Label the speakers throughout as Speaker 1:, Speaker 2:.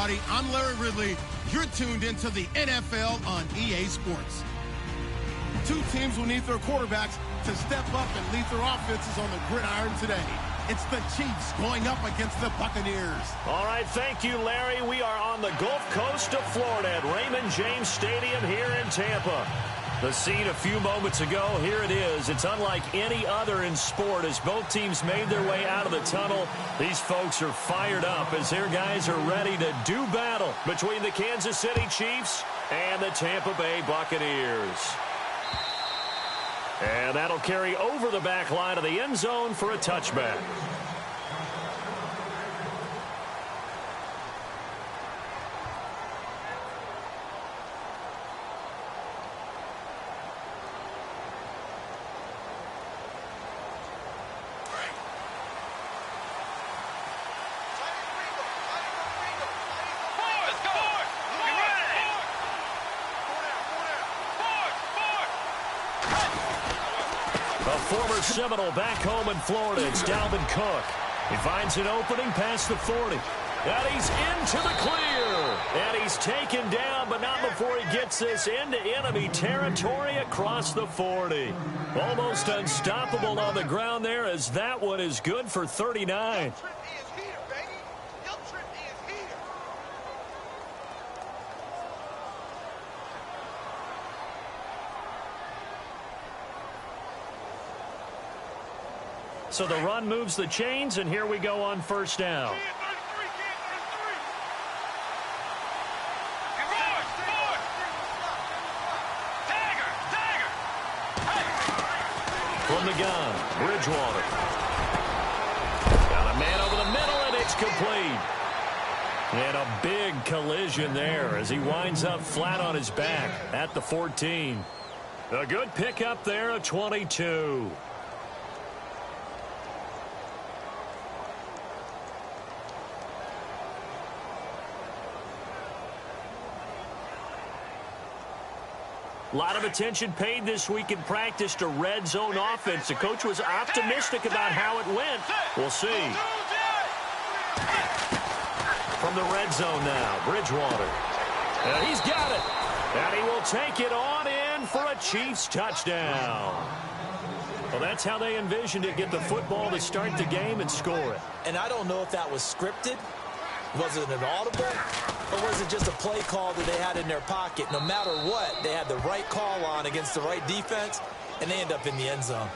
Speaker 1: everybody. I'm Larry Ridley. You're tuned into the NFL on EA Sports. Two teams will need their quarterbacks to step up and lead their offenses on the gridiron today. It's the Chiefs going up against the Buccaneers.
Speaker 2: All right, thank you, Larry. We are on the Gulf Coast of Florida at Raymond James Stadium here in Tampa. The scene a few moments ago, here it is. It's unlike any other in sport as both teams made their way out of the tunnel. These folks are fired up as their guys are ready to do battle between the Kansas City Chiefs and the Tampa Bay Buccaneers. And that'll carry over the back line of the end zone for a touchback. Former Seminole back home in Florida. It's Dalvin Cook. He finds an opening past the 40. And he's into the clear. And he's taken down, but not before he gets this into enemy territory across the 40. Almost unstoppable on the ground there as that one is good for 39. So the run moves the chains, and here we go on first down. From the gun, Bridgewater. Got a man over the middle, and it's complete. And a big collision there as he winds up flat on his back at the 14. A good pickup there of 22. A lot of attention paid this week in practice to red zone offense. The coach was optimistic about how it went. We'll see. From the red zone now, Bridgewater. And he's got it. And he will take it on in for a Chiefs touchdown. Well, that's how they envisioned it. Get the football to start the game and score it.
Speaker 3: And I don't know if that was scripted. Was it an audible? Or was it just a play call that they had in their pocket? No matter what, they had the right call on against the right defense, and they end up in the end zone.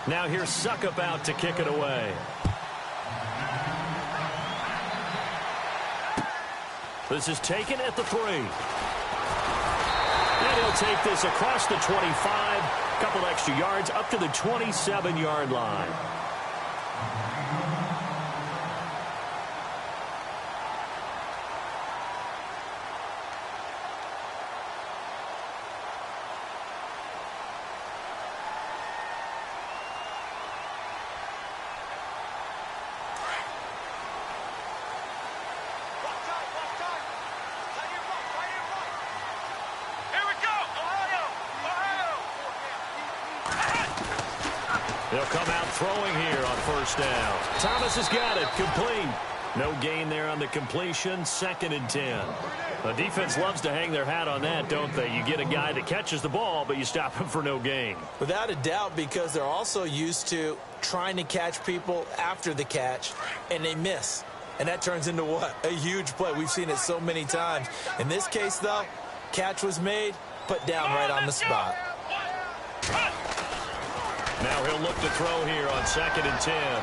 Speaker 2: Now here's Suckup out to kick it away. This is taken at the 3. And he'll take this across the 25. Couple extra yards up to the 27-yard line. They'll come out throwing here on first down. Thomas has got it. Complete. No gain there on the completion. 2nd and 10. The defense loves to hang their hat on that, don't they? You get a guy that catches the ball, but you stop him for no gain.
Speaker 3: Without a doubt, because they're also used to trying to catch people after the catch, and they miss. And that turns into what? A huge play. We've seen it so many times. In this case, though, catch was made, put down right on the spot.
Speaker 2: Now he'll look to throw here on 2nd and 10.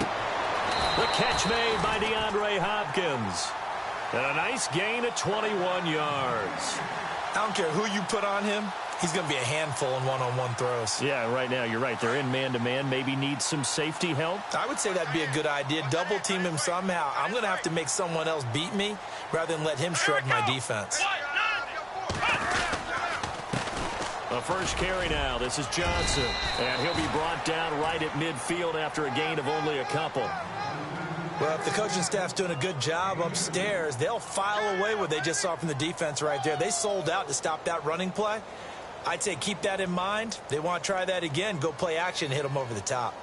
Speaker 2: The catch made by DeAndre Hopkins. And a nice gain of 21 yards.
Speaker 3: I don't care who you put on him. He's going to be a handful in one-on-one throws.
Speaker 2: Yeah, right now you're right. They're in man-to-man. Maybe need some safety help.
Speaker 3: I would say that'd be a good idea. Double team him somehow. I'm going to have to make someone else beat me rather than let him shred my defense.
Speaker 2: The first carry now. This is Johnson. And he'll be brought down right at midfield after a gain of only a couple.
Speaker 3: Well, if the coaching staff's doing a good job upstairs, they'll file away what they just saw from the defense right there. They sold out to stop that running play. I'd say keep that in mind. They want to try that again. Go play action, hit them over the top.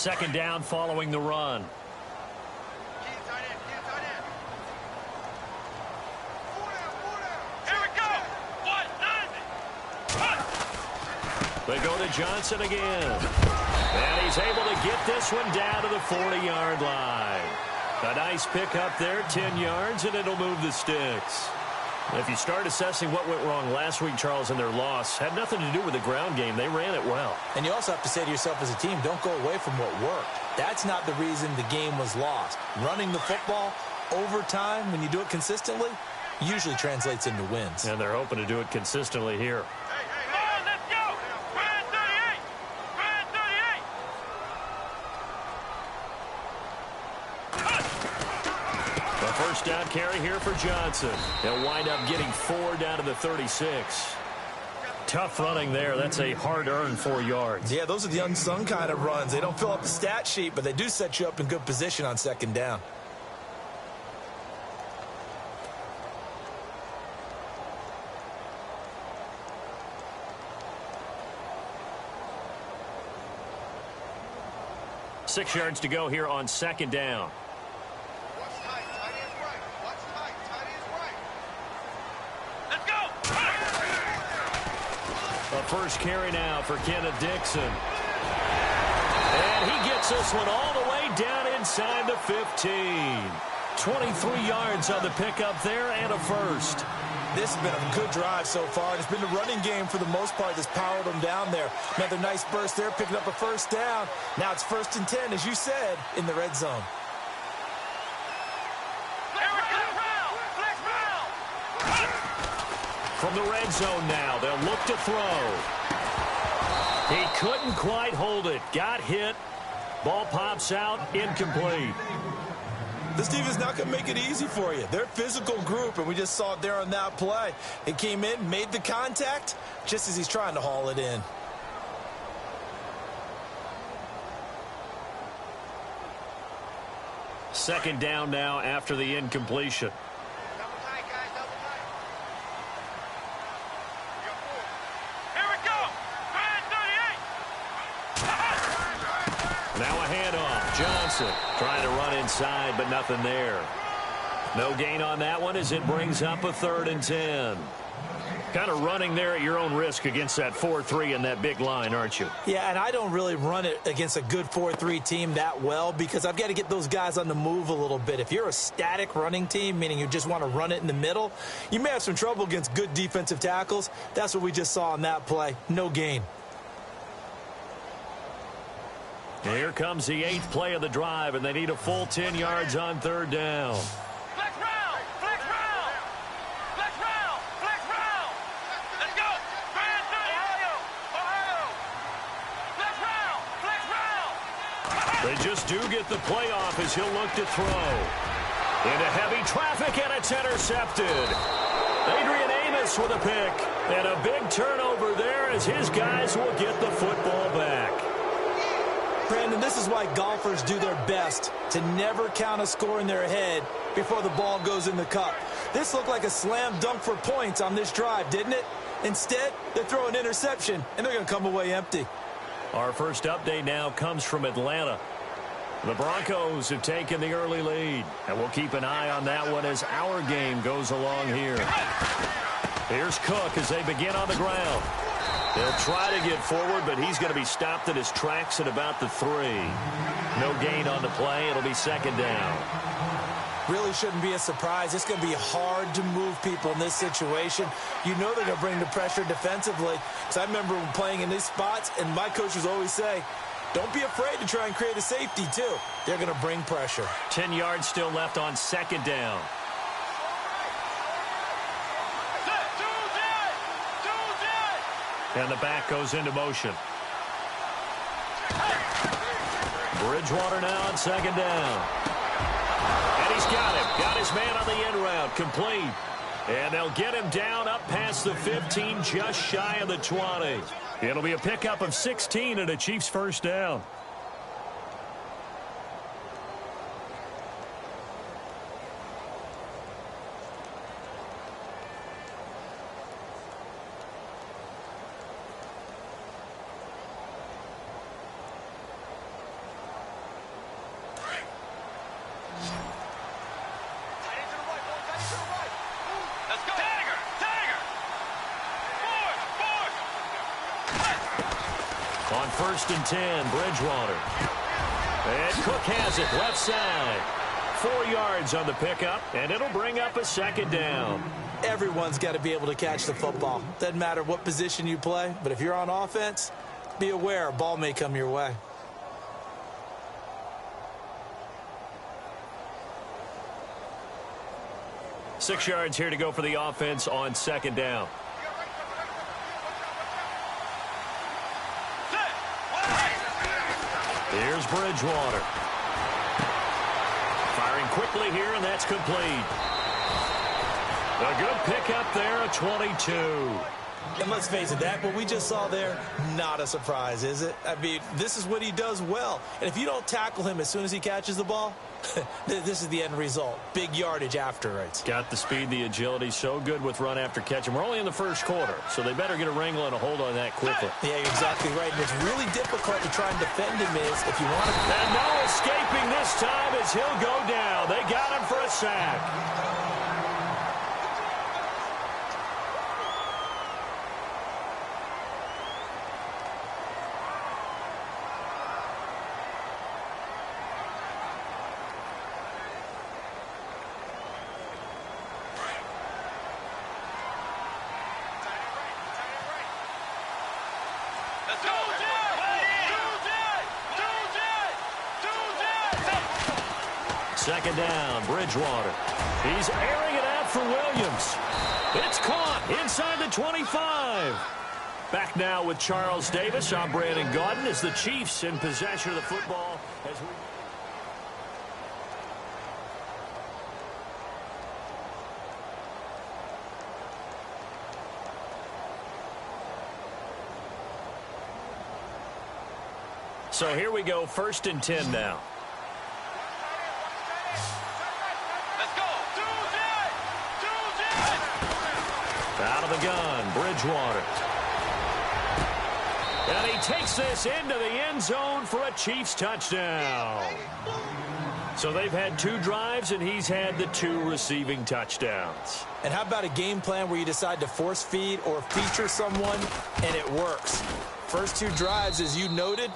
Speaker 2: second down following the run. They go to Johnson again. And he's able to get this one down to the 40-yard line. A nice pick up there, 10 yards, and it'll move the sticks. If you start assessing what went wrong last week, Charles, in their loss, had nothing to do with the ground game. They ran it well.
Speaker 3: And you also have to say to yourself as a team, don't go away from what worked. That's not the reason the game was lost. Running the football over time, when you do it consistently, usually translates into wins.
Speaker 2: And they're hoping to do it consistently here. First down carry here for Johnson. He'll wind up getting 4 down to the 36. Tough running there. That's a hard-earned 4 yards.
Speaker 3: Yeah, those are the unsung kind of runs. They don't fill up the stat sheet, but they do set you up in good position on second down.
Speaker 2: Six yards to go here on second down. First carry now for Kenneth Dixon. And he gets this one all the way down inside the 15. 23 yards on the pickup there and a first.
Speaker 3: This has been a good drive so far. It's been the running game for the most part that's powered them down there. Another nice burst there, picking up a first down. Now it's 1st and 10, as you said, in the red zone.
Speaker 2: From the red zone now, they'll look to throw. He couldn't quite hold it. Got hit. Ball pops out, incomplete.
Speaker 3: This team is not going to make it easy for you. They're a physical group, and we just saw it there on that play. It came in, made the contact, just as he's trying to haul it in.
Speaker 2: Second down now after the incompletion. Now a handoff. Johnson trying to run inside, but nothing there. No gain on that one as it brings up a 3rd and 10. Kind of running there at your own risk against that 4-3 and that big line, aren't you?
Speaker 3: Yeah, and I don't really run it against a good 4-3 team that well because I've got to get those guys on the move a little bit. If you're a static running team, meaning you just want to run it in the middle, you may have some trouble against good defensive tackles. That's what we just saw on that play. No gain.
Speaker 2: Here comes the 8th play of the drive, and they need a full 10 yards on 3rd down.
Speaker 4: Flex round! Flex round! Flex round! Flex round! Let's go! Ohio! Flex round! Flex round!
Speaker 2: They just do get the playoff as he'll look to throw. Into heavy traffic, and it's intercepted. Adrian Amos with a pick. And a big turnover there as his guys will get the football back.
Speaker 3: Brandon, this is why golfers do their best to never count a score in their head before the ball goes in the cup. This looked like a slam dunk for points on this drive, didn't it? Instead, they throw an interception, and they're going to come away empty.
Speaker 2: Our first update now comes from Atlanta. The Broncos have taken the early lead, and we'll keep an eye on that one as our game goes along here. Here's Cook as they begin on the ground. They'll try to get forward, but he's going to be stopped at his tracks at about the 3. No gain on the play. It'll be 2nd down.
Speaker 3: Really shouldn't be a surprise. It's going to be hard to move people in this situation. You know they're going to bring the pressure defensively. Because I remember when playing in these spots, and my coaches always say, don't be afraid to try and create a safety, too. They're going to bring pressure.
Speaker 2: 10 yards still left on 2nd down. And the back goes into motion. Bridgewater now on 2nd down. And he's got him. Got his man on the end route. Complete. And they'll get him down up past the 15, just shy of the 20. It'll be a pickup of 16 and a Chiefs first down. first and 10, Bridgewater. And Cook has it, left side. 4 yards on the pickup, and it'll bring up a second down.
Speaker 3: Everyone's got to be able to catch the football. Doesn't matter what position you play, but if you're on offense, be aware a ball may come your way.
Speaker 2: Six yards here to go for the offense on second down. Here's Bridgewater. Firing quickly here, and that's complete. A good pickup there, a 22.
Speaker 3: And let's face it, what we just saw there, not a surprise, is it? I mean, this is what he does well. And if you don't tackle him as soon as he catches the ball, this is the end result. Big yardage after it.
Speaker 2: Got the speed, the agility, so good with run after catch. And we're only in the first quarter, so they better get a wrangle and a hold on that quickly.
Speaker 3: Yeah, you're exactly right. And what's really difficult to try and defend him is if you want to...
Speaker 2: And no escaping this time as he'll go down. They got him for a sack. Second down, Bridgewater. He's airing it out for Williams. It's caught inside the 25. Back now with Charles Davis. I'm Brandon Gaudin as the Chiefs in possession of the football. So here we go, first and 10 now. Out of the gun, Bridgewater. And he takes this into the end zone for a Chiefs touchdown. So they've had 2 drives, and he's had the 2 receiving touchdowns.
Speaker 3: And how about a game plan where you decide to force feed or feature someone, and it works? First 2 drives, as you noted,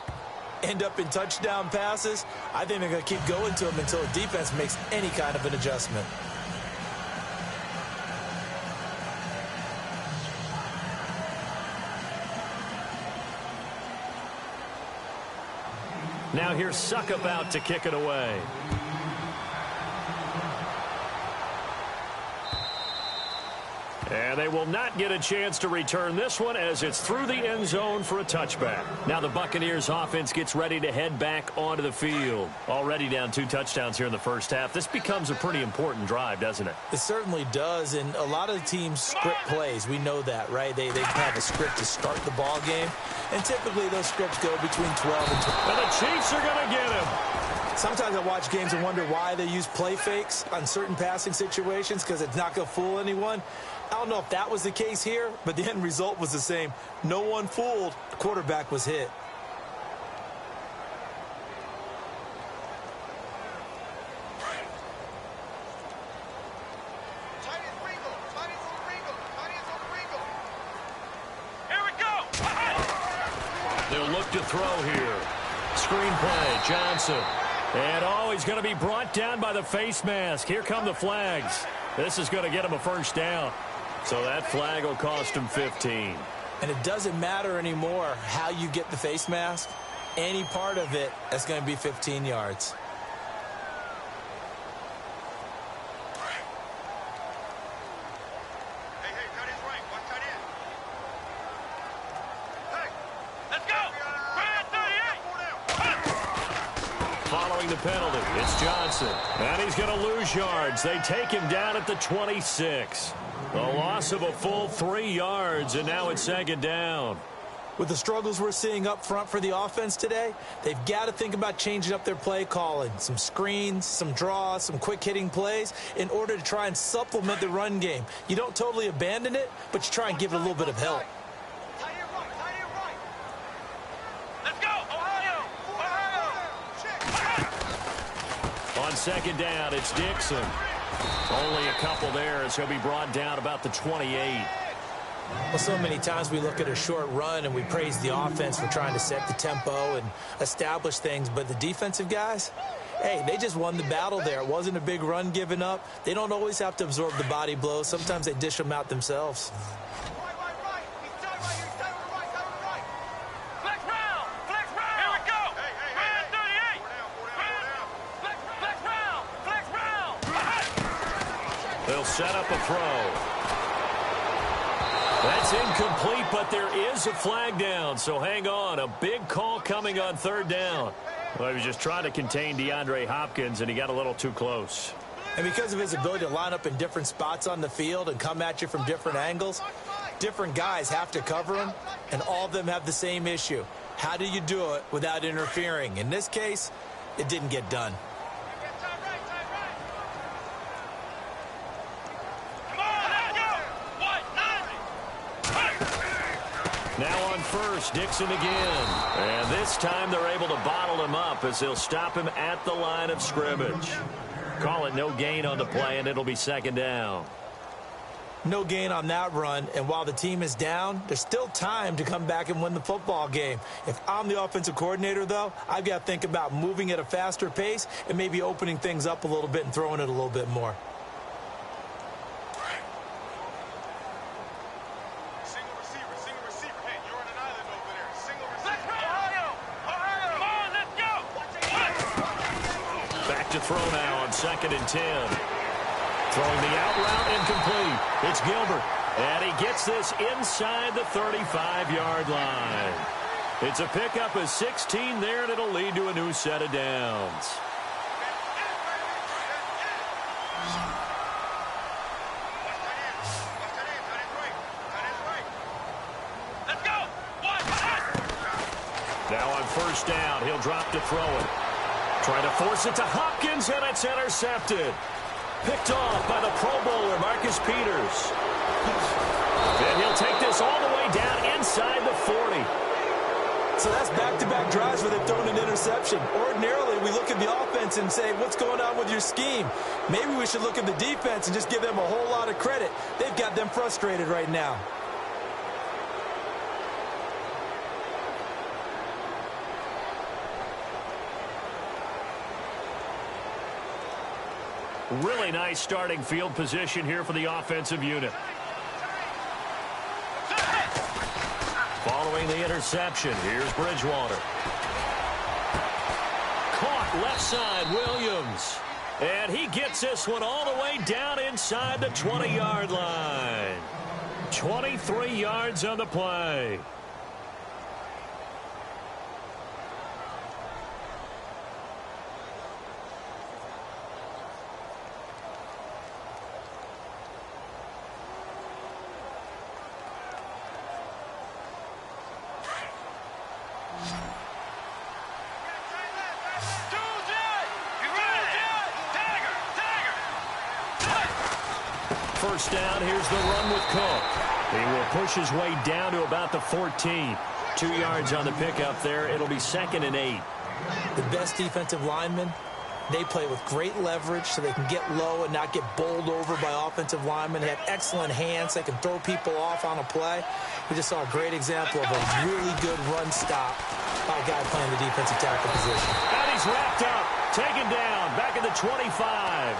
Speaker 3: end up in touchdown passes. I think they're going to keep going to them until the defense makes any kind of an adjustment.
Speaker 2: Now here's Suckup out to kick it away. And they will not get a chance to return this one as it's through the end zone for a touchback. Now the Buccaneers offense gets ready to head back onto the field. Already down 2 touchdowns here in the first half. This becomes a pretty important drive, doesn't it?
Speaker 3: It certainly does, and a lot of the teams script plays. We know that, right? They have a script to start the ball game, and typically those scripts go between 12 and 12.
Speaker 2: And the Chiefs are going to get him.
Speaker 3: Sometimes I watch games and wonder why they use play fakes on certain passing situations because it's not going to fool anyone. I don't know if that was the case here, but the end result was the same. No one fooled. The quarterback was hit.
Speaker 4: Here we go.
Speaker 2: They'll look to throw here. Screen play, Johnson. And, he's going to be brought down by the face mask. Here come the flags. This is going to get him a first down. So that flag will cost him 15.
Speaker 3: And it doesn't matter anymore how you get the face mask. Any part of it, that's going to be 15 yards.
Speaker 4: Hey, cut his right. Watch tight end. Hey, let's go. Brand 38.
Speaker 2: Following the penalty, it's Johnson. And he's going to lose yards. They take him down at the 26. A loss of a full 3 yards, and now it's second down.
Speaker 3: With the struggles we're seeing up front for the offense today, they've got to think about changing up their play calling. Some screens, some draws, some quick-hitting plays in order to try and supplement the run game. You don't totally abandon it, but you try and give it a little bit of help.
Speaker 4: Tight end right. Let's go. Ohio.
Speaker 2: On second down, it's Dixon. Only a couple there as he'll be brought down about the 28.
Speaker 3: Well, so many times we look at a short run and we praise the offense for trying to set the tempo and establish things, but the defensive guys, hey, they just won the battle there. It wasn't a big run given up. They don't always have to absorb the body blows. Sometimes they dish them out themselves.
Speaker 2: They'll set up a throw. That's incomplete, but there is a flag down, so hang on. A big call coming on third down. Well, he was just trying to contain DeAndre Hopkins, and he got a little too close.
Speaker 3: And because of his ability to line up in different spots on the field and come at you from different angles, different guys have to cover him, and all of them have the same issue. How do you do it without interfering? In this case, it didn't get done.
Speaker 2: Now on first, Dixon again. And this time they're able to bottle him up as they'll stop him at the line of scrimmage. Call it no gain on the play, and it'll be second down.
Speaker 3: No gain on that run, and while the team is down, there's still time to come back and win the football game. If I'm the offensive coordinator, though, I've got to think about moving at a faster pace and maybe opening things up a little bit and throwing it a little bit more.
Speaker 2: To throw now on 2nd and 10. Throwing the out route incomplete. It's Gilbert. And he gets this inside the 35-yard line. It's a pickup of 16 there, and it'll lead to a new set of downs. Now on first down, he'll drop to throw it. Trying to force it to Hopkins, and it's intercepted. Picked off by the Pro Bowler, Marcus Peters. And he'll take this all the way down inside the 40.
Speaker 3: So that's back-to-back drives where they've thrown an interception. Ordinarily, we look at the offense and say, what's going on with your scheme? Maybe we should look at the defense and just give them a whole lot of credit. They've got them frustrated right now.
Speaker 2: Really nice starting field position here for the offensive unit. Following the interception, here's Bridgewater. Caught left side, Williams. And he gets this one all the way down inside the 20-yard line. 23 yards on the play. First down, here's the run with Cook. He will push his way down to about the 14. 2 yards on the pickup there. It'll be 2nd and 8.
Speaker 3: The best defensive linemen, they play with great leverage so they can get low and not get bowled over by offensive linemen. They have excellent hands. They can throw people off on a play. We just saw a great example of a really good run stop by a guy playing the defensive tackle position.
Speaker 2: And he's wrapped up, taken down, back at the 25.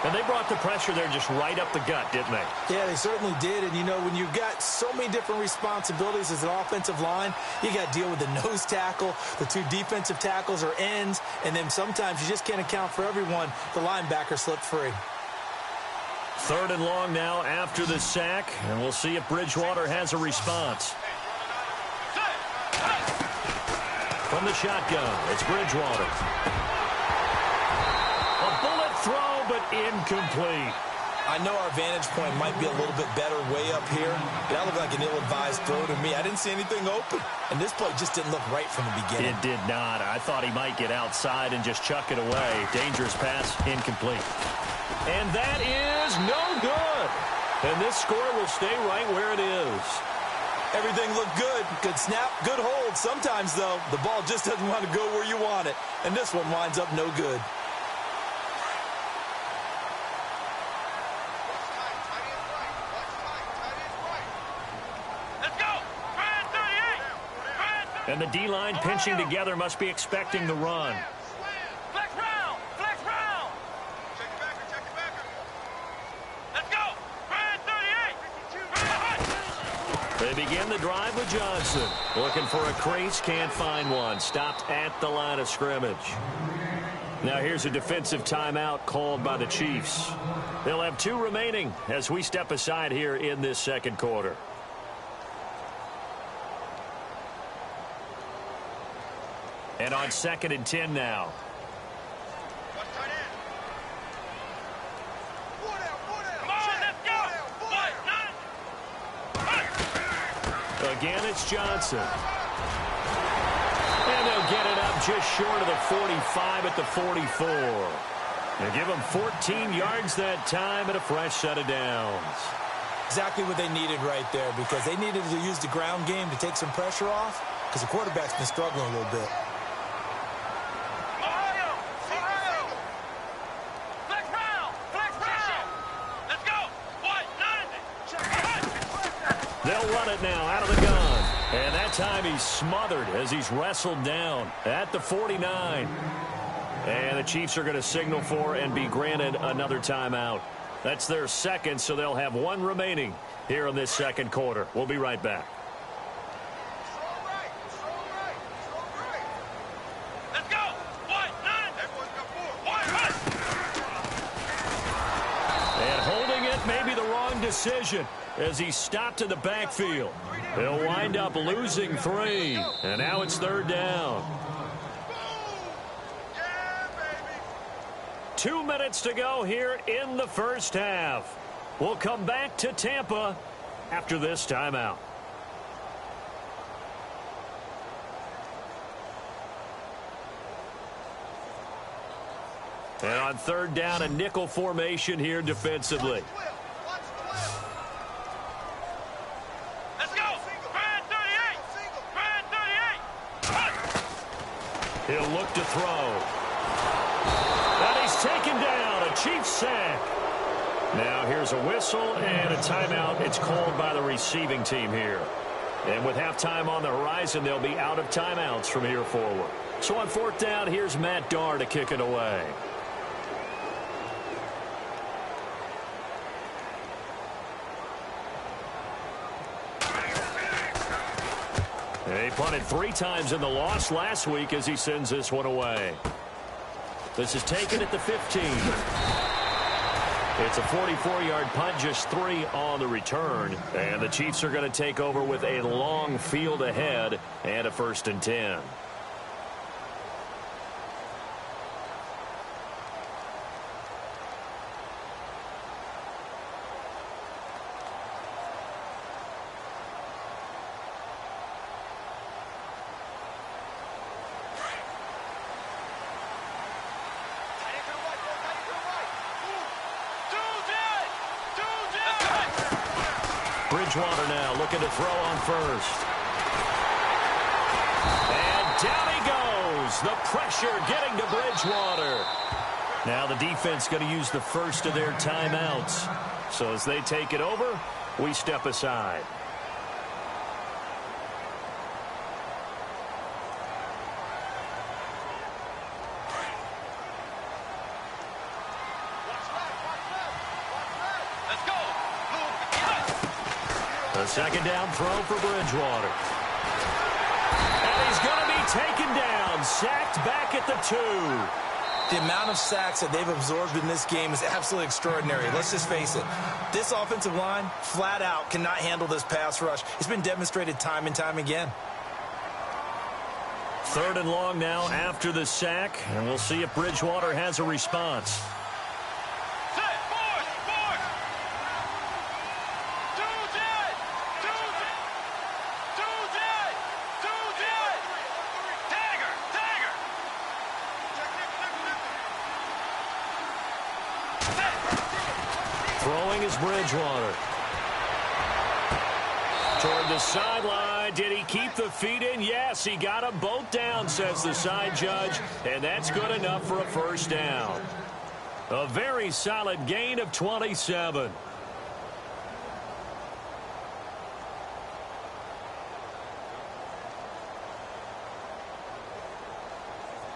Speaker 2: And they brought the pressure there just right up the gut, didn't they?
Speaker 3: Yeah, they certainly did. And, you know, when you've got so many different responsibilities as an offensive line, you got to deal with the nose tackle, the 2 defensive tackles or ends, and then sometimes you just can't account for everyone. The linebacker slipped free.
Speaker 2: 3rd and long now after the sack, and we'll see if Bridgewater has a response. From the shotgun, it's Bridgewater. A bullet throw, but incomplete.
Speaker 3: I know our vantage point might be a little bit better way up here, but that looked like an ill-advised throw to me. I didn't see anything open, and this play just didn't look right from the beginning.
Speaker 2: It did not. I thought he might get outside and just chuck it away. Dangerous pass, incomplete. And that is no good. And this score will stay right where it is.
Speaker 3: Everything looked good. Good snap, good hold. Sometimes, though, the ball just doesn't want to go where you want it, and this one winds up no good.
Speaker 2: And the D-line pinching together must be expecting the run.
Speaker 4: Flex round! Flex round! Check your backer, check your backer. Let's go! Brand 38!
Speaker 2: They begin the drive with Johnson. Looking for a crease, can't find one. Stopped at the line of scrimmage. Now here's a defensive timeout called by the Chiefs. They'll have 2 remaining as we step aside here in this second quarter. And on 2nd and 10 now. Again, it's Johnson. And they'll get it up just short of the 45 at the 44. They give them 14 yards that time and a fresh set of downs.
Speaker 3: Exactly what they needed right there, because they needed to use the ground game to take some pressure off, because the quarterback's been struggling a little bit.
Speaker 2: They'll run it now out of the gun. And that time he's smothered as he's wrestled down at the 49. And the Chiefs are going to signal for and be granted another timeout. That's their second, so they'll have 1 remaining here in this second quarter. We'll be right back.
Speaker 4: Let's go! White, 9! Everyone's got 4. White, right!
Speaker 2: And holding it may be the wrong decision as he stopped in the backfield. He'll wind up losing 3. And now it's 3rd down. 2 minutes to go here in the first half. We'll come back to Tampa after this timeout. And on 3rd down, a nickel formation here defensively.
Speaker 4: Let's go! Brand 38! Brand 38!
Speaker 2: He'll look to throw. And he's taken down. A Chiefs sack. Now here's a whistle and a timeout. It's called by the receiving team here. And with halftime on the horizon, they'll be out of timeouts from here forward. So on 4th down, here's Matt Darr to kick it away. He punted 3 times in the loss last week as he sends this one away. This is taken at the 15. It's a 44-yard punt, just 3 on the return. And the Chiefs are going to take over with a long field ahead and a 1st and 10. Bridgewater now looking to throw on 1st. And down he goes. The pressure getting to Bridgewater. Now the defense going to use the first of their timeouts. So as they take it over, we step aside. A 2nd down throw for Bridgewater. And he's going to be taken down, sacked back at the 2.
Speaker 3: The amount of sacks that they've absorbed in this game is absolutely extraordinary. Let's just face it. This offensive line, flat out, cannot handle this pass rush. It's been demonstrated time and time again.
Speaker 2: 3rd and long now after the sack, and we'll see if Bridgewater has a response. Throwing is Bridgewater. Toward the sideline. Did he keep the feet in? Yes, he got them both down, says the side judge. And that's good enough for a 1st down. A very solid gain of 27.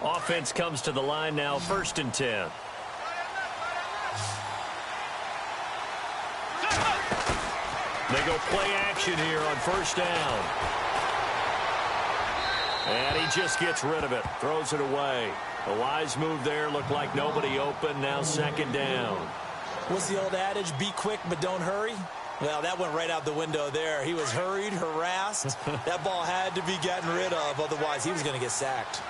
Speaker 2: Offense comes to the line now, 1st and 10. They go play action here on 1st down. And he just gets rid of it, throws it away. A wise move there, looked like nobody open, now 2nd down.
Speaker 3: What's the old adage, be quick but don't hurry? Well, that went right out the window there. He was hurried, harassed. That ball had to be gotten rid of, otherwise he was going to get sacked.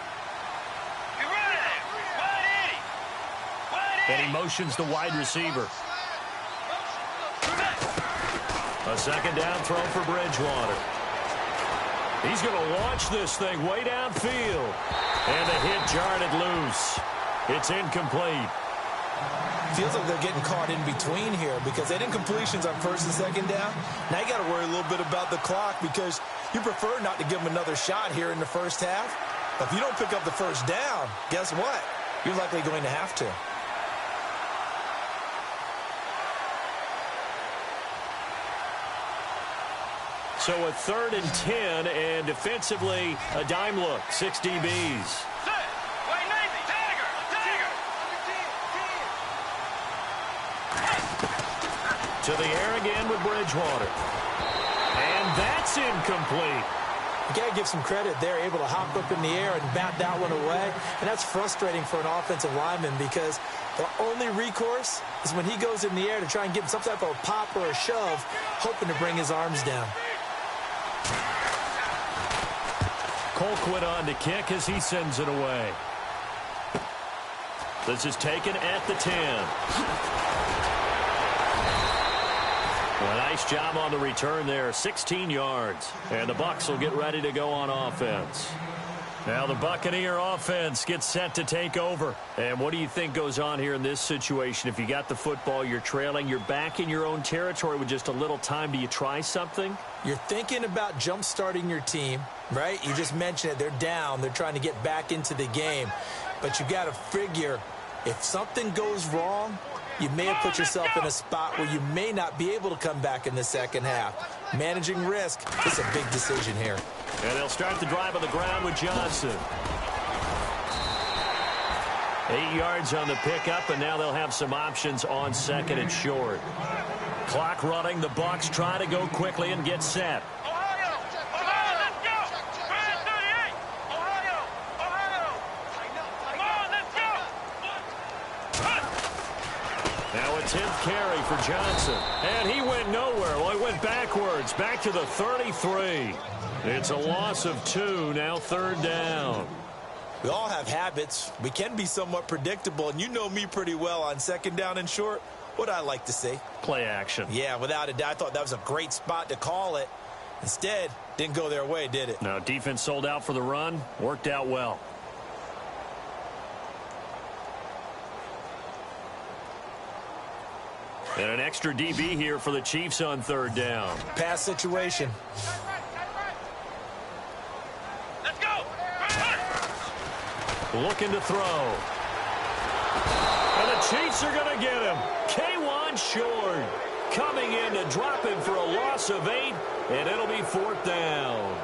Speaker 2: And he motions the wide receiver. A 2nd down throw for Bridgewater. He's going to launch this thing way downfield. And the hit jarred it loose. It's incomplete.
Speaker 3: Feels like they're getting caught in between here because they didn't completions on 1st and 2nd down. Now you got to worry a little bit about the clock because you prefer not to give them another shot here in the 1st half. But if you don't pick up the 1st down, guess what? You're likely going to have to.
Speaker 2: So a 3rd and 10, and defensively, a dime look, 6 DBs. To the air again with Bridgewater. And that's incomplete.
Speaker 3: You got to give some credit. They're able to hop up in the air and bat that one away. And that's frustrating for an offensive lineman because the only recourse is when he goes in the air to try and give him some type of a pop or a shove, hoping to bring his arms down.
Speaker 2: Colquitt on to kick as he sends it away. This is taken at the 10. A nice job on the return there, 16 yards. And the Bucs will get ready to go on offense. Now the Buccaneer offense gets set to take over. And what do you think goes on here in this situation? If you got the football, you're trailing, you're back in your own territory with just a little time. Do you try something?
Speaker 3: You're thinking about jump-starting your team, right? You just mentioned it. They're down. They're trying to get back into the game. But you got to figure if something goes wrong, you may have put yourself in a spot where you may not be able to come back in the 2nd half. Managing risk is a big decision here.
Speaker 2: And they'll start the drive on the ground with Johnson. 8 yards on the pickup, and now they'll have some options on 2nd and short. Clock running. The Bucs try to go quickly and get set. Now a 10th carry for Johnson. And he went nowhere. Well, he went backwards, back to the 33. It's a loss of 2, now 3rd down.
Speaker 3: We all have habits. We can be somewhat predictable, and you know me pretty well on 2nd down and short. What I like to see.
Speaker 2: Play action.
Speaker 3: Yeah, without a doubt. I thought that was a great spot to call it. Instead, didn't go their way, did it?
Speaker 2: No, defense sold out for the run. Worked out well. And an extra DB here for the Chiefs on 3rd down.
Speaker 3: Pass situation.
Speaker 4: Let's go.
Speaker 2: Looking to throw. And the Chiefs are going to get him. K1 short. Coming in to drop him for a loss of 8, and it'll be 4th down.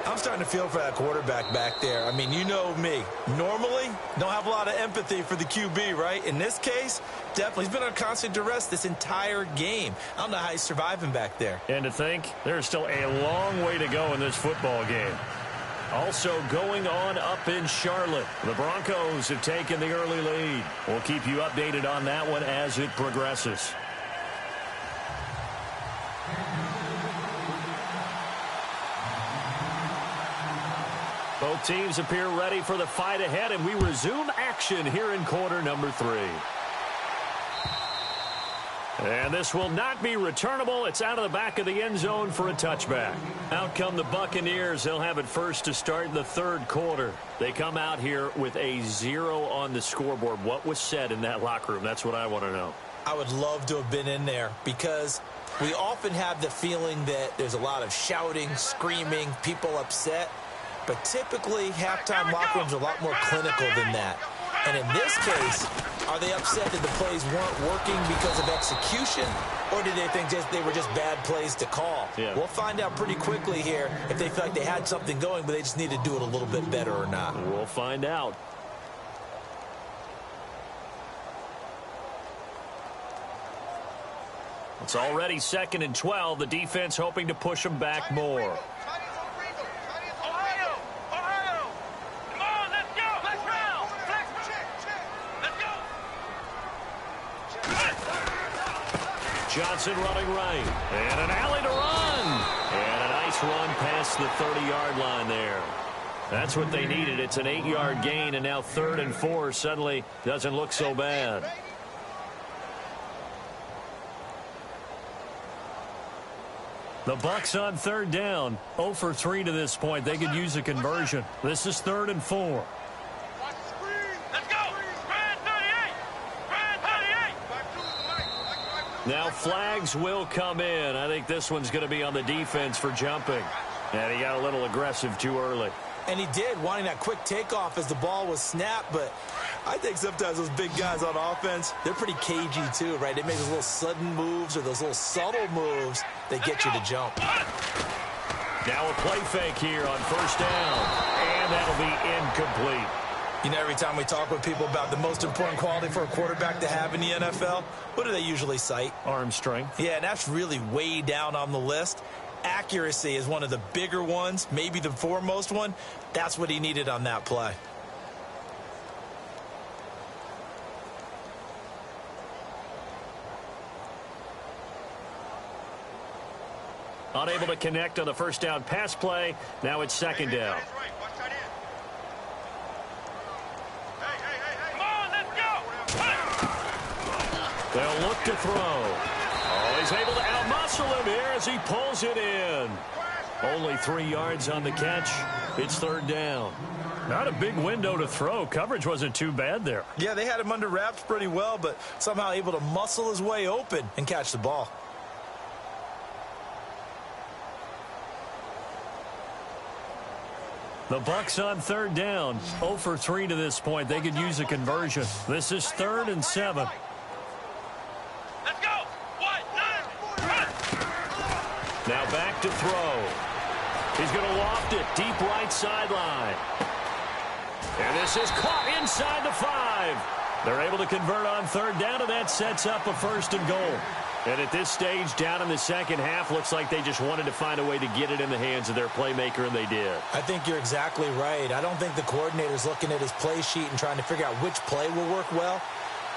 Speaker 3: I'm starting to feel for that quarterback back there. I mean, you know me. Normally, don't have a lot of empathy for the QB, right? In this case, definitely. He's been on constant duress this entire game. I don't know how he's surviving back there.
Speaker 2: And to think, there's still a long way to go in this football game. Also going on up in Charlotte. The Broncos have taken the early lead. We'll keep you updated on that one as it progresses. Both teams appear ready for the fight ahead, and we resume action here in quarter number 3. And this will not be returnable. It's out of the back of the end zone for a touchback. Out come the Buccaneers. They'll have it first to start in the 3rd quarter. They come out here with a 0 on the scoreboard. What was said in that locker room? That's what I want to know.
Speaker 3: I would love to have been in there because we often have the feeling that there's a lot of shouting, screaming, people upset. But typically, halftime locker rooms are a lot more clinical than that. And in this case, are they upset that the plays weren't working because of execution, or did they think they were just bad plays to call?
Speaker 2: Yeah.
Speaker 3: We'll find out pretty quickly here if they feel like they had something going, but they just need to do it a little bit better or not.
Speaker 2: We'll find out. It's already 2nd and 12. The defense hoping to push them back more.
Speaker 4: Ohio! Ohio! Come on, let's go! Flex round! Flex! Let's go!
Speaker 2: Johnson running right. And an alley to run. And a nice run past the 30-yard line there. That's what they needed. It's an 8-yard gain, and now 3rd and 4 suddenly doesn't look so bad. The Bucs on 3rd down. 0 for 3 to this point. They could use a conversion. This is 3rd and 4.
Speaker 4: Let's go! Brand 38! Brand 38!
Speaker 2: Now flags will come in. I think this one's going to be on the defense for jumping. And he got a little aggressive too early.
Speaker 3: And he did, wanting that quick takeoff as the ball was snapped. But I think sometimes those big guys on offense, they're pretty cagey too, right? They make those little sudden moves or those little subtle moves that get you to jump.
Speaker 2: Now a play fake here on 1st down. And that'll be incomplete.
Speaker 3: You know, every time we talk with people about the most important quality for a quarterback to have in the NFL, what do they usually cite?
Speaker 2: Arm strength.
Speaker 3: Yeah, and that's really way down on the list. Accuracy is one of the bigger ones, maybe the foremost one. That's what he needed on that play.
Speaker 2: Unable to connect on the 1st down pass play. Now it's 2nd down.
Speaker 4: Come on, let's go!
Speaker 2: They'll look to throw. Oh, he's able to outmuscle him here as he pulls it in. Only 3 yards on the catch. It's 3rd down. Not a big window to throw. Coverage wasn't too bad there.
Speaker 3: Yeah, they had him under wraps pretty well, but somehow able to muscle his way open and catch the ball.
Speaker 2: The Bucs on 3rd down. 0 for 3 to this point. They could use a conversion. This is 3rd and 7.
Speaker 4: Let's go! What?
Speaker 2: Now back to throw. He's going to loft it deep right sideline. And this is caught inside the 5. They're able to convert on 3rd down, and that sets up a 1st and goal. And at this stage, down in the 2nd half, looks like they just wanted to find a way to get it in the hands of their playmaker, and they did.
Speaker 3: I think you're exactly right. I don't think the coordinator's looking at his play sheet and trying to figure out which play will work well.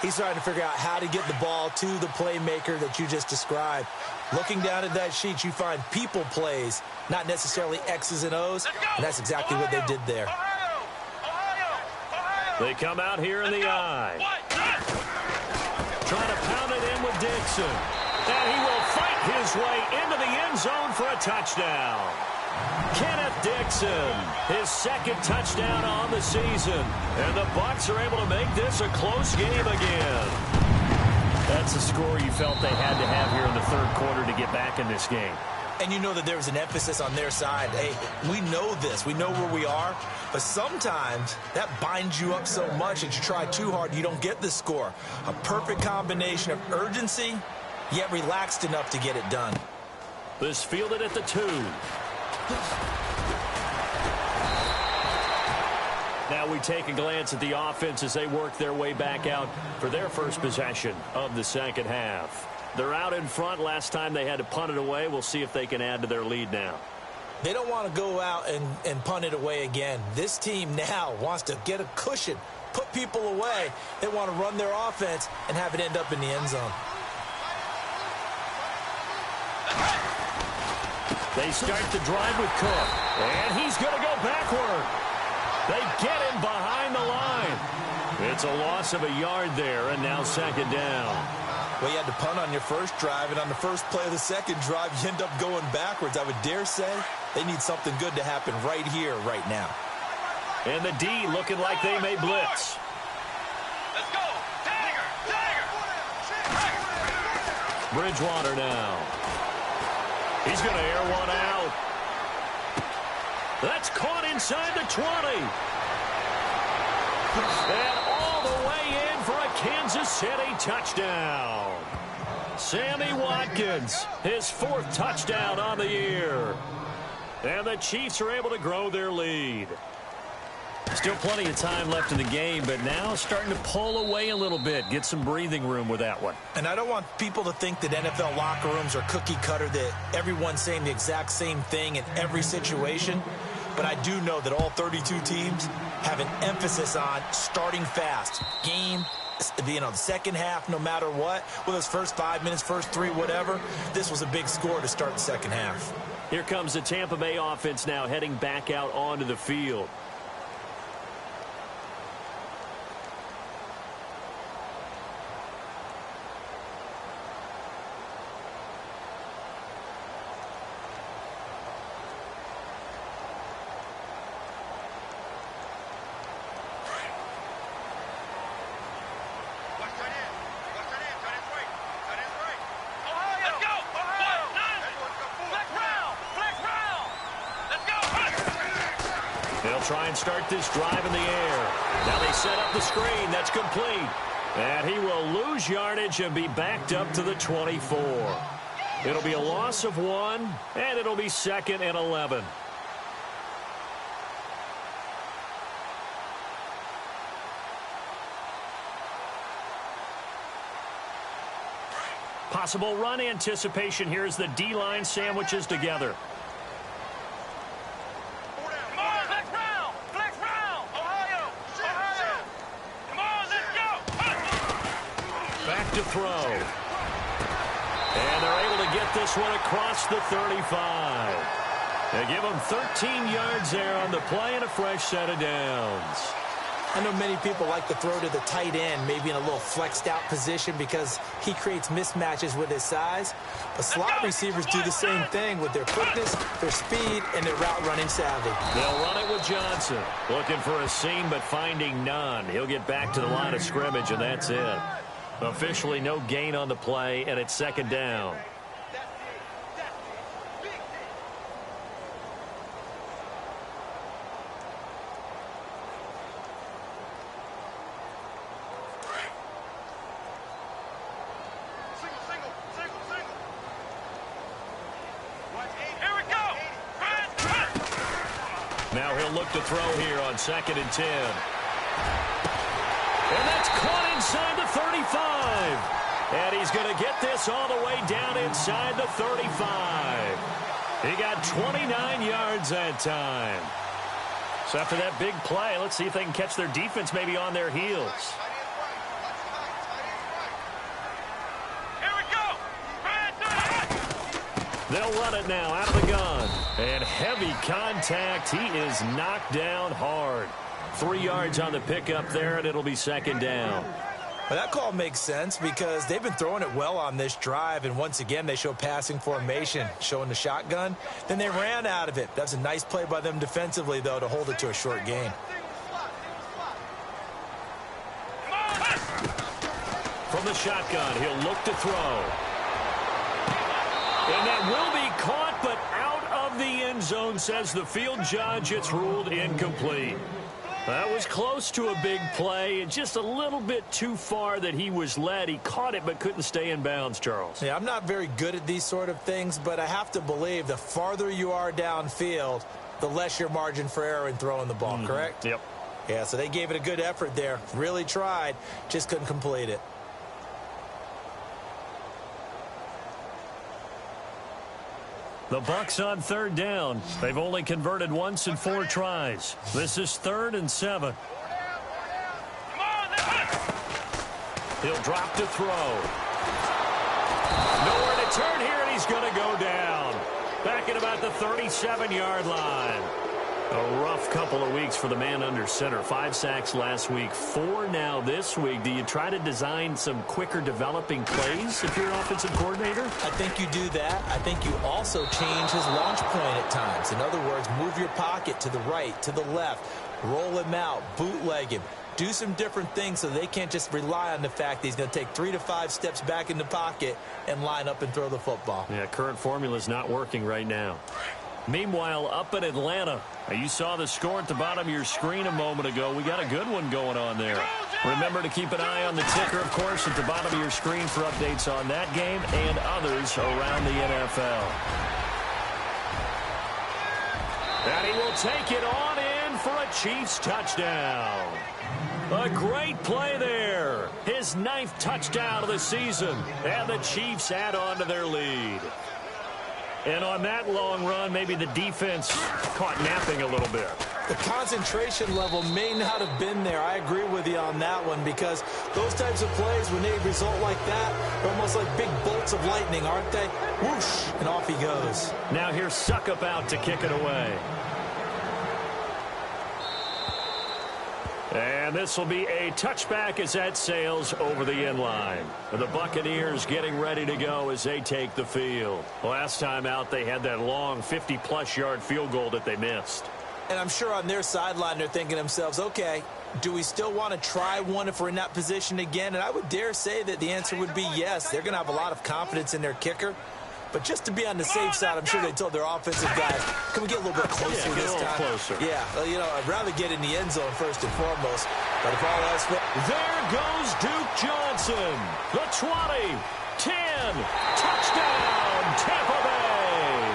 Speaker 3: He's trying to figure out how to get the ball to the playmaker that you just described. Looking down at that sheet, you find people plays, not necessarily X's and O's, and that's exactly what they did there.
Speaker 2: They come out here in the eye. Trying to pound it in with Dixon. And he will fight his way into the end zone for a touchdown. Kenneth Dixon, his 2nd touchdown on the season. And the Bucs are able to make this a close game again. That's a score you felt they had to have here in the 3rd quarter to get back in this game.
Speaker 3: And you know that there was an emphasis on their side. Hey, we know this. We know where we are. But sometimes that binds you up so much that you try too hard, you don't get the score. A perfect combination of urgency, yet relaxed enough to get it done.
Speaker 2: This fielded at the 2. Now we take a glance at the offense as they work their way back out for their first possession of the 2nd half. They're out in front. Last time they had to punt it away. We'll see if they can add to their lead now.
Speaker 3: They don't want to go out and punt it away again. This team now wants to get a cushion, put people away. They want to run their offense and have it end up in the end zone.
Speaker 2: They start the drive with Cook. And he's going to go backward. They get him behind the line. It's a loss of a yard there, and now 2nd down.
Speaker 3: Well, you had to punt on your first drive, and on the first play of the 2nd drive, you end up going backwards. I would dare say they need something good to happen right here, right now.
Speaker 2: And the D looking like they may blitz.
Speaker 4: Let's go! Tiger! Tiger!
Speaker 2: Bridgewater now. He's going to air one out. That's caught inside the 20. And all the way in for a Kansas City touchdown. Sammy Watkins, his 4th touchdown on the year. And the Chiefs are able to grow their lead. Still plenty of time left in the game, but now starting to pull away a little bit. Get some breathing room with that one.
Speaker 3: And I don't want people to think that NFL locker rooms are cookie cutter, that everyone's saying the exact same thing in every situation. But I do know that all 32 teams have an emphasis on starting fast. Game, the second half, no matter what. Whether it's first 5 minutes, first 3, whatever. This was a big score to start the second half.
Speaker 2: Here comes the Tampa Bay offense now heading back out onto the field. Try and start this drive in the air. Now they set up the screen. That's complete. And he will lose yardage and be backed up to the 24. It'll be a loss of 1, and it'll be 2nd and 11. Possible run anticipation here as the D-line sandwiches together. To throw. And they're able to get this one across the 35. They give him 13 yards there on the play and a fresh set of downs.
Speaker 3: I know many people like to throw to the tight end, maybe in a little flexed out position because he creates mismatches with his size. But slot receivers do the same thing with their quickness, their speed, and their route running savvy.
Speaker 2: They'll run it with Johnson. Looking for a seam, but finding none. He'll get back to the line of scrimmage, and that's it. Officially no gain on the play, and it's 2nd down. Now he'll look to throw here on 2nd and 10. And that's caught inside the 35. And he's going to get this all the way down inside the 35. He got 29 yards that time. So after that big play, let's see if they can catch their defense maybe on their heels.
Speaker 4: Here we go.
Speaker 2: They'll run it now out of the gun. And heavy contact. He is knocked down hard. 3 yards on the pickup there, and it'll be 2nd down.
Speaker 3: Well, that call makes sense because they've been throwing it well on this drive, and once again they show passing formation, showing the shotgun. Then they ran out of it. That's a nice play by them defensively, though, to hold it to a short gain.
Speaker 2: From the shotgun, he'll look to throw. And that will be caught, but out of the end zone, says the field judge. It's ruled incomplete. That was close to a big play, and just a little bit too far that he was led. He caught it but couldn't stay in bounds, Charles.
Speaker 3: Yeah, I'm not very good at these sort of things, but I have to believe the farther you are downfield, the less your margin for error in throwing the ball, correct?
Speaker 2: Yep.
Speaker 3: Yeah, so they gave it a good effort there. Really tried, just couldn't complete it.
Speaker 2: The Bucs on 3rd down. They've only converted once in 4 tries. This is 3rd and 7. He'll drop to throw. Nowhere to turn here, and he's going to go down. Back at about the 37-yard line. A rough couple of weeks for the man under center. 5 sacks last week, 4 now this week. Do you try to design some quicker developing plays if you're an offensive coordinator?
Speaker 3: I think you do that. I think you also change his launch point at times. In other words, move your pocket to the right, to the left, roll him out, bootleg him. Do some different things so they can't just rely on the fact that he's going to take 3 to 5 steps back in the pocket and line up and throw the football.
Speaker 2: Yeah, current formula is not working right now. Meanwhile, up in Atlanta, you saw the score at the bottom of your screen a moment ago. We got a good one going on there. Remember to keep an eye on the ticker, of course, at the bottom of your screen for updates on that game and others around the NFL. And he will take it on in for a Chiefs touchdown. A great play there. His 9th touchdown of the season. And the Chiefs add on to their lead. And on that long run, maybe the defense caught napping a little bit.
Speaker 3: The concentration level may not have been there. I agree with you on that one, because those types of plays, when they result like that, they're almost like big bolts of lightning, aren't they? Whoosh, and off he goes.
Speaker 2: Now here's Suckup out to kick it away. And this will be a touchback as that sails over the end line. The Buccaneers getting ready to go as they take the field. Last time out, they had that long 50-plus yard field goal that they missed.
Speaker 3: And I'm sure on their sideline they're thinking to themselves, okay, do we still want to try one if we're in that position again? And I would dare say that the answer would be yes. They're going to have a lot of confidence in their kicker. But just to be on the safe side, I'm sure they told their offensive guys, can we get a little bit closer this time?
Speaker 2: Closer.
Speaker 3: Yeah, you know, I'd rather get in the end zone first and foremost. But if all else fails...
Speaker 2: There goes Duke Johnson. The 20, 10, touchdown, Tampa Bay.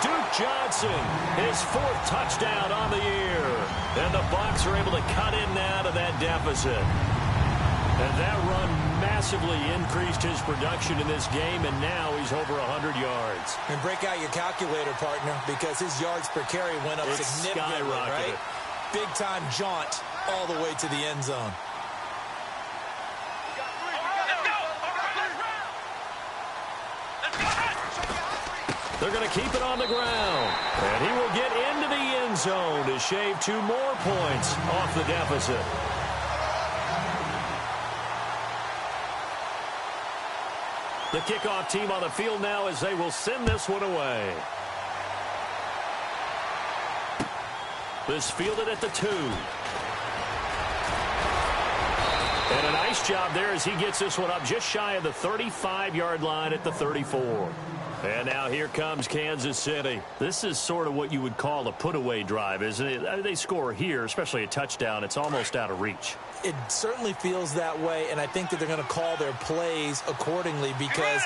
Speaker 2: Duke Johnson, his 4th touchdown on the year. And the Bucs are able to cut in now to that deficit. And that run massively increased his production in this game, and now he's over 100 yards.
Speaker 3: And break out your calculator, partner, because his yards per carry went up significantly, right? Big-time jaunt all the way to the end zone.
Speaker 2: They're going to keep it on the ground. And he will get into the end zone to shave 2 more points off the deficit. The kickoff team on the field now as they will send this one away. This fielded at the 2. And a nice job there as he gets this one up just shy of the 35-yard line at the 34. And now here comes Kansas City. This is sort of what you would call a put-away drive, isn't it? They score here, especially a touchdown. It's almost out of reach.
Speaker 3: It certainly feels that way, and I think that they're going to call their plays accordingly, because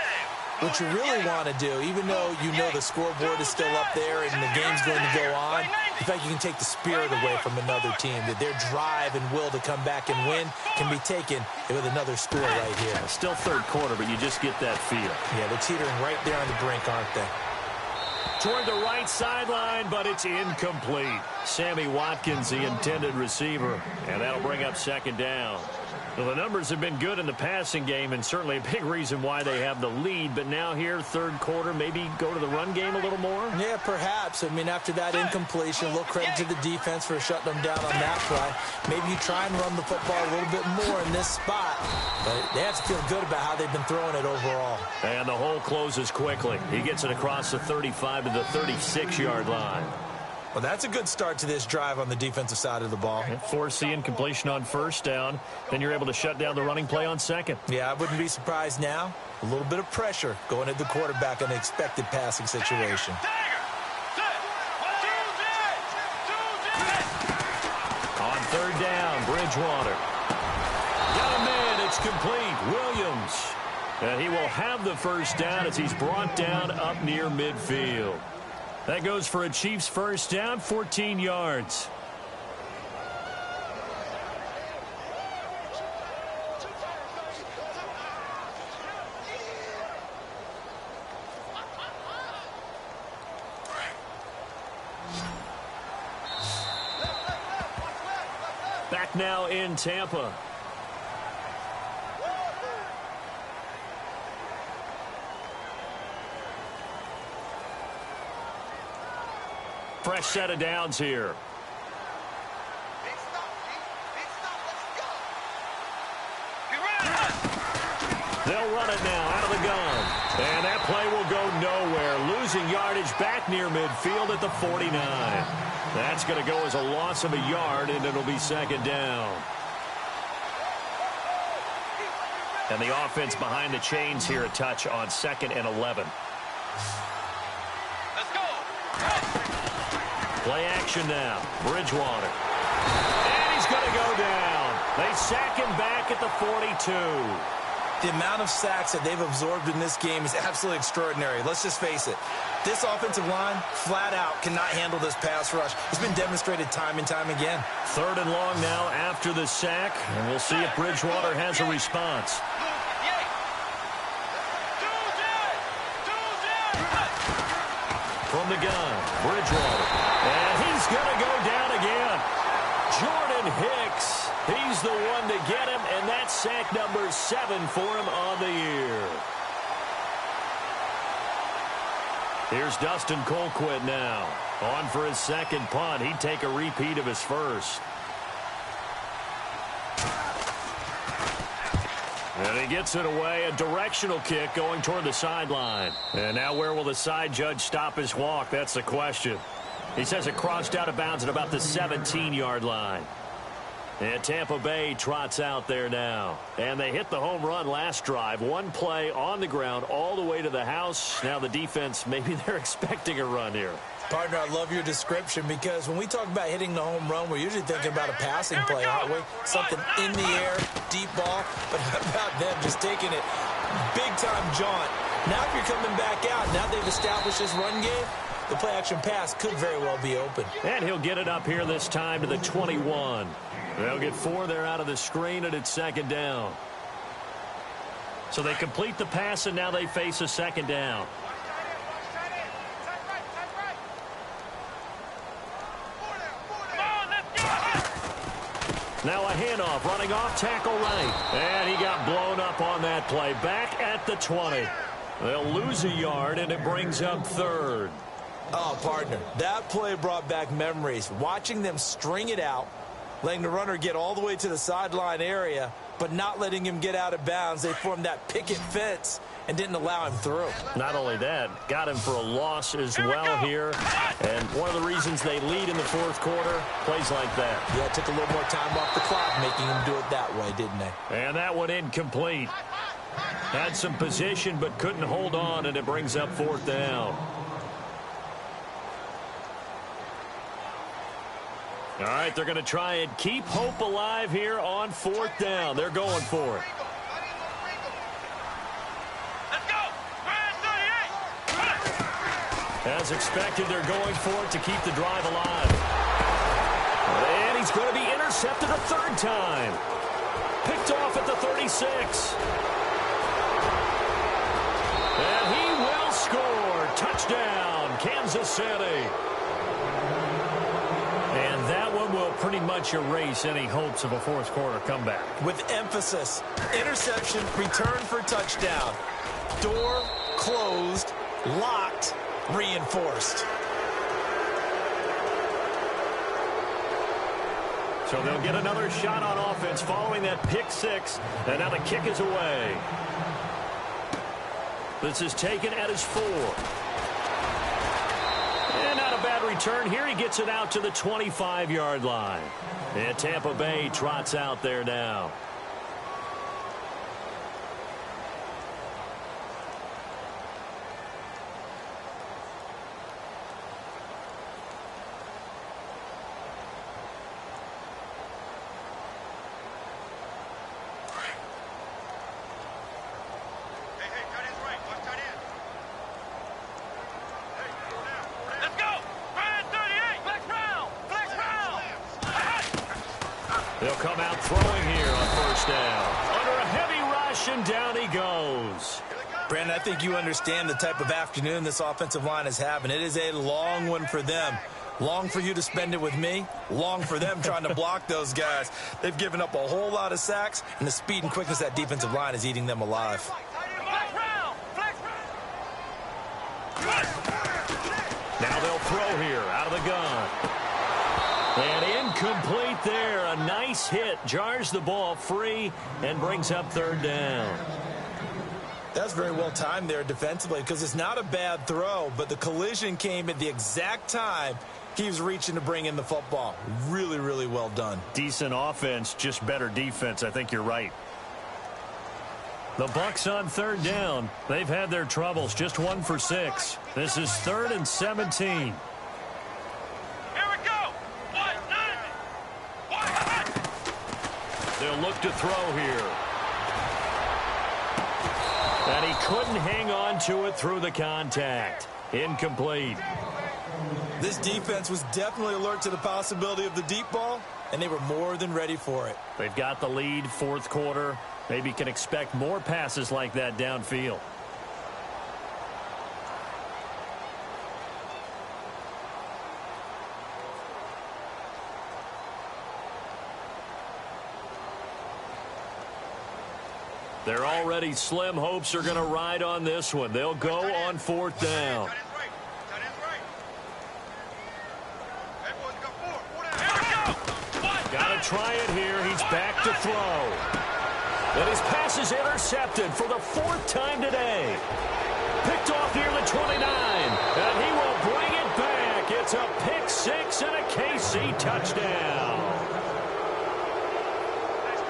Speaker 3: what you really want to do, even though you know the scoreboard is still up there and the game's going to go on, in fact, you can take the spirit away from another team, that their drive and will to come back and win can be taken with another score right here.
Speaker 2: Still 3rd quarter, but you just get that feel.
Speaker 3: Yeah, they're teetering right there on the brink, aren't they?
Speaker 2: Toward the right sideline, but it's incomplete. Sammy Watkins, the intended receiver, and that'll bring up 2nd down. Well, the numbers have been good in the passing game, and certainly a big reason why they have the lead. But now here, 3rd quarter, maybe go to the run game a little more? Yeah,
Speaker 3: perhaps. I mean, after that incompletion, a little credit to the defense for shutting them down on that play. Maybe you try and run the football a little bit more in this spot. But they have to feel good about how they've been throwing it overall. And the hole closes quickly. He gets it across the 35 to the 36-yard line. Well, that's a good start to this drive on the defensive side of the ball.
Speaker 2: Force the incompletion on 1st down. Then you're able to shut down the running play on 2nd.
Speaker 3: Yeah, I wouldn't be surprised now. A little bit of pressure going at the quarterback in an expected passing situation.
Speaker 2: On 3rd down, Bridgewater. Got a man, it's complete. Williams. And he will have the 1st down as he's brought down up near midfield. That goes for a Chiefs 1st down, 14 yards. Back now in Tampa. Fresh set of downs here. They'll run it now out of the gun. And that play will go nowhere. Losing yardage back near midfield at the 49. That's going to go as a loss of a yard, and it'll be 2nd down. And the offense behind the chains here a touch on 2nd and 11. Play action now. Bridgewater. And he's going to go down. They sack him back at the 42.
Speaker 3: The amount of sacks that they've absorbed in this game is absolutely extraordinary. Let's just face it. This offensive line, flat out, cannot handle this pass rush. It's been demonstrated time and time again.
Speaker 2: 3rd and long now after the sack, and we'll see if Bridgewater has a response. From the gun, Bridgewater. And he's going to go down again. Jordan Hicks. He's the one to get him, and that's sack number 7 for him on the year. Here's Dustin Colquitt now. On for his second punt. He'd take a repeat of his first. And he gets it away, a directional kick going toward the sideline. And now where will the side judge stop his walk? That's the question. He says it crossed out of bounds at about the 17-yard line. And Tampa Bay trots out there now. And they hit the home run last drive. One play on the ground all the way to the house. Now the defense, maybe they're expecting a run here.
Speaker 3: Partner, I love your description because when we talk about hitting the home run, we're usually thinking about a passing play, aren't we? Something in the air, deep ball. But how about them just taking it big-time jaunt? Now if you're coming back out, now they've established this run game, the play-action pass could very well be open.
Speaker 2: And he'll get it up here this time to the 21. They'll get 4 there out of the screen, and it's 2nd down. So they complete the pass, and now they face a 2nd down. Now a handoff, running off, tackle right. And he got blown up on that play. Back at the 20. They'll lose a yard, and it brings up 3rd.
Speaker 3: Oh, partner, that play brought back memories. Watching them string it out, letting the runner get all the way to the sideline area, but not letting him get out of bounds. They formed that picket fence and didn't allow him through.
Speaker 2: Not only that, got him for a loss as well here. And one of the reasons they lead in the 4th quarter, plays like that.
Speaker 3: Yeah, it took a little more time off the clock, making him do it that way, didn't they?
Speaker 2: And that one incomplete. Had some position, but couldn't hold on, and it brings up 4th down. All right, they're going to try and keep hope alive here on 4th down. They're going for it.
Speaker 4: Let's go!
Speaker 2: As expected, they're going for it to keep the drive alive. And he's going to be intercepted a 3rd time. Picked off at the 36. And he will score. Touchdown, Kansas City. And that one will pretty much erase any hopes of a 4th quarter comeback.
Speaker 3: With emphasis, interception, return for touchdown. Door closed, locked, reinforced.
Speaker 2: So they'll get another shot on offense following that pick 6. And now the kick is away. This is taken at his 4. And not a bad return here. He gets it out to the 25-yard line. And Tampa Bay trots out there now. They'll come out throwing here on 1st down. Under a heavy rush, and down he goes.
Speaker 3: Brandon, I think you understand the type of afternoon this offensive line is having. It is a long one for them. Long for you to spend it with me. Long for them trying to block those guys. They've given up a whole lot of sacks, and the speed and quickness of that defensive line is eating them alive.
Speaker 2: Now they'll throw here out of the gun. And incomplete there. A nice hit. Jars the ball free and brings up 3rd down.
Speaker 3: That's very well timed there defensively because it's not a bad throw, but the collision came at the exact time he was reaching to bring in the football. Really, really well done.
Speaker 2: Decent offense, just better defense. I think you're right. The Bucs on 3rd down. They've had their troubles. Just 1 for 6. This is 3rd and 17. They'll look to throw here. And he couldn't hang on to it through the contact. Incomplete.
Speaker 3: This defense was definitely alert to the possibility of the deep ball, and they were more than ready for it.
Speaker 2: They've got the lead, fourth quarter. Maybe can expect more passes like that downfield. They're already slim hopes are going to ride on this one. They'll go on fourth down. Got to try it here. He's back to throw. And his pass is intercepted for the fourth time today. Picked off near the 29. And he will bring it back. It's a pick six and a KC touchdown.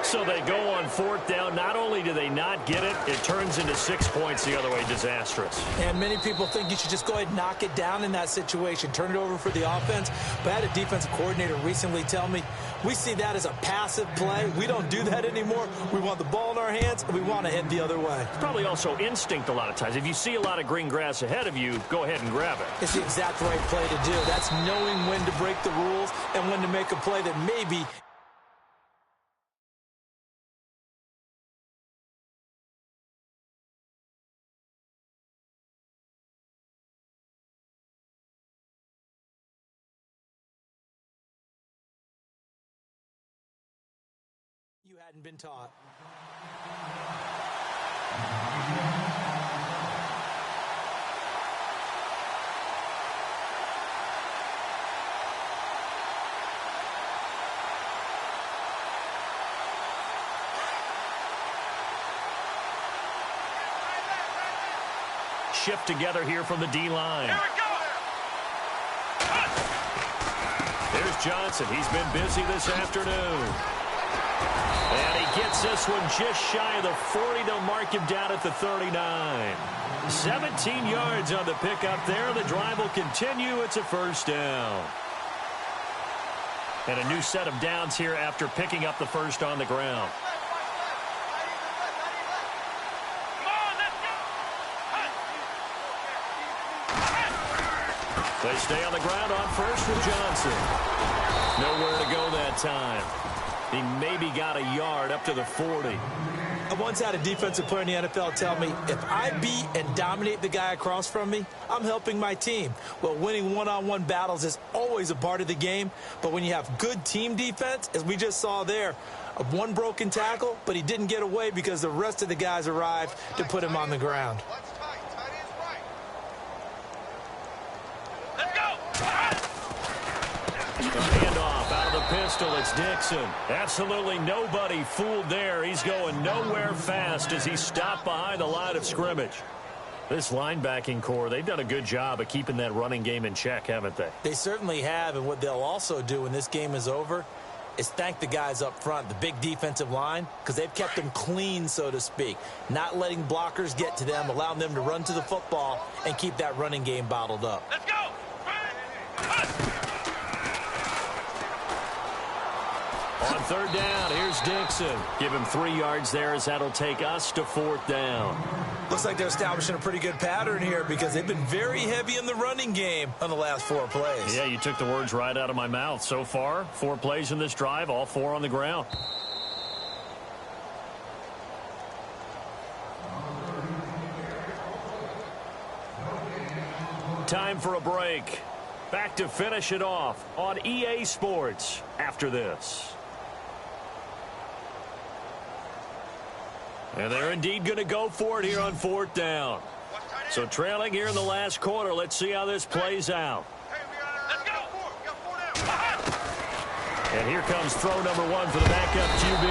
Speaker 2: So they go on fourth down. Not only do they not get it, it turns into 6 points the other way. Disastrous.
Speaker 3: And many people think you should just go ahead and knock it down in that situation. Turn it over for the offense. But I had a defensive coordinator recently tell me, we see that as a passive play. We don't do that anymore. We want the ball in our hands, and we want to head the other way.
Speaker 2: It's probably also instinct a lot of times. If you see a lot of green grass ahead of you, go ahead and grab it.
Speaker 3: It's the exact right play to do. That's knowing when to break the rules and when to make a play that maybe you hadn't been taught.
Speaker 2: Shift together here from the D-line. Here's Johnson. He's been busy this afternoon. And he gets this one just shy of the 40. They'll mark him down at the 39. 17 yards on the pickup there. The drive will continue. It's a first down. And a new set of downs here after picking up the first on the ground. They stay on the ground on first with Johnson. Nowhere to go that time. He maybe got a yard up to the 40.
Speaker 3: I once had a defensive player in the NFL tell me, if I beat and dominate the guy across from me, I'm helping my team. Well, winning one-on-one battles is always a part of the game, but when you have good team defense, as we just saw there, one broken tackle, but he didn't get away because the rest of the guys arrived to put him on the ground.
Speaker 2: Pistol, it's Dixon. Absolutely nobody fooled there. He's going nowhere fast as he stopped behind the line of scrimmage. This linebacking core, they've done a good job of keeping that running game in check, haven't they?
Speaker 3: They certainly have, and what they'll also do when this game is over is thank the guys up front, the big defensive line, because they've kept them clean, so to speak, not letting blockers get to them, allowing them to run to the football and keep that running game bottled up.
Speaker 4: Let's go!
Speaker 2: On third down, here's Dixon. Give him 3 yards there as that'll take us to fourth down.
Speaker 3: Looks like they're establishing a pretty good pattern here because they've been very heavy in the running game on the last 4 plays.
Speaker 2: Yeah, you took the words right out of my mouth. So far, 4 plays in this drive, all 4 on the ground. Time for a break. Back to finish it off on EA Sports after this. And they're indeed going to go for it here on fourth down. So trailing here in the last quarter. Let's see how this plays out.
Speaker 4: Let's go!
Speaker 2: And here comes throw number 1 for the backup QB.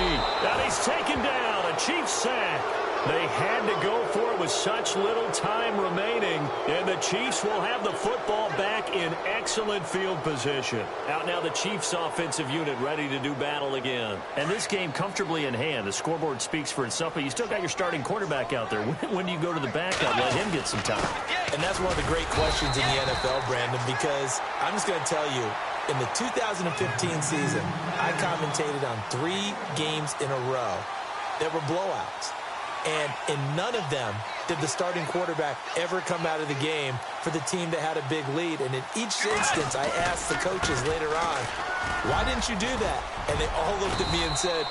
Speaker 2: And he's taken down. A Chiefs sack. They had to go for it with such little time remaining, and the Chiefs will have the football back in excellent field position. Out now the Chiefs offensive unit ready to do battle again. And this game comfortably in hand. The scoreboard speaks for itself, but you still got your starting quarterback out there. When do you go to the backup? Let him get some time.
Speaker 3: And that's one of the great questions in the NFL, Brandon, because I'm just going to tell you, in the 2015 season, I commentated on 3 games in a row that were blowouts. And in none of them did the starting quarterback ever come out of the game for the team that had a big lead. And in each instance, I asked the coaches later on, why didn't you do that? And they all looked at me and said,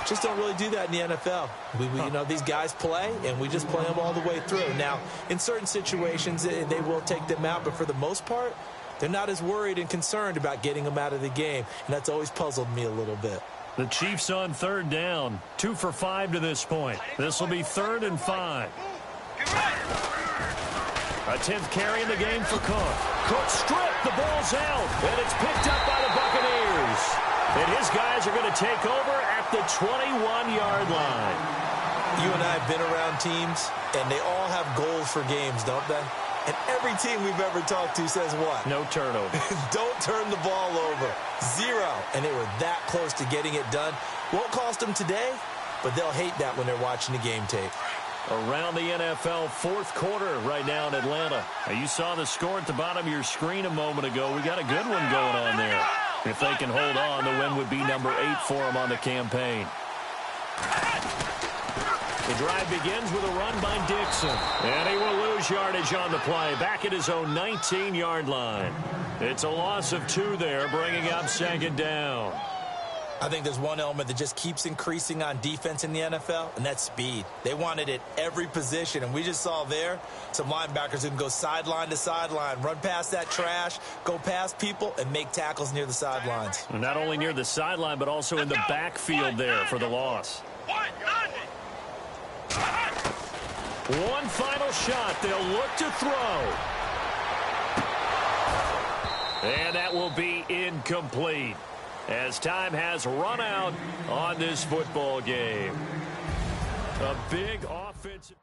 Speaker 3: just don't really do that in the NFL. You know, these guys play, and we just play them all the way through. Now, in certain situations, they will take them out, but for the most part, they're not as worried and concerned about getting them out of the game, and that's always puzzled me a little bit.
Speaker 2: The Chiefs on third down, 2 for 5 to this point. This will be 3rd and 5. A 10th carry in the game for Cook. Cook stripped, the ball's out, and it's picked up by the Buccaneers. And his guys are going to take over at the 21-yard line.
Speaker 3: You and I have been around teams, and they all have goals for games, don't they? And every team we've ever talked to says what?
Speaker 2: No turnover.
Speaker 3: Don't turn the ball over. 0. And they were that close to getting it done. Won't cost them today, but they'll hate that when they're watching the game tape.
Speaker 2: Around the NFL, 4th quarter right now in Atlanta. Now, you saw the score at the bottom of your screen a moment ago. We got a good one going on there. If they can hold on, the win would be number 8 for them on the campaign. The drive begins with a run by Dixon. And he will lose yardage on the play, back at his own 19-yard line. It's a loss of 2 there, bringing up 2nd down.
Speaker 3: I think there's one element that just keeps increasing on defense in the NFL, and that's speed. They want it at every position, and we just saw there some linebackers who can go sideline to sideline, run past that trash, go past people, and make tackles near the sidelines.
Speaker 2: And not only near the sideline, but also in the backfield there for the loss. One final shot. They'll look to throw. And that will be incomplete, as time has run out on this football game. A big offensive...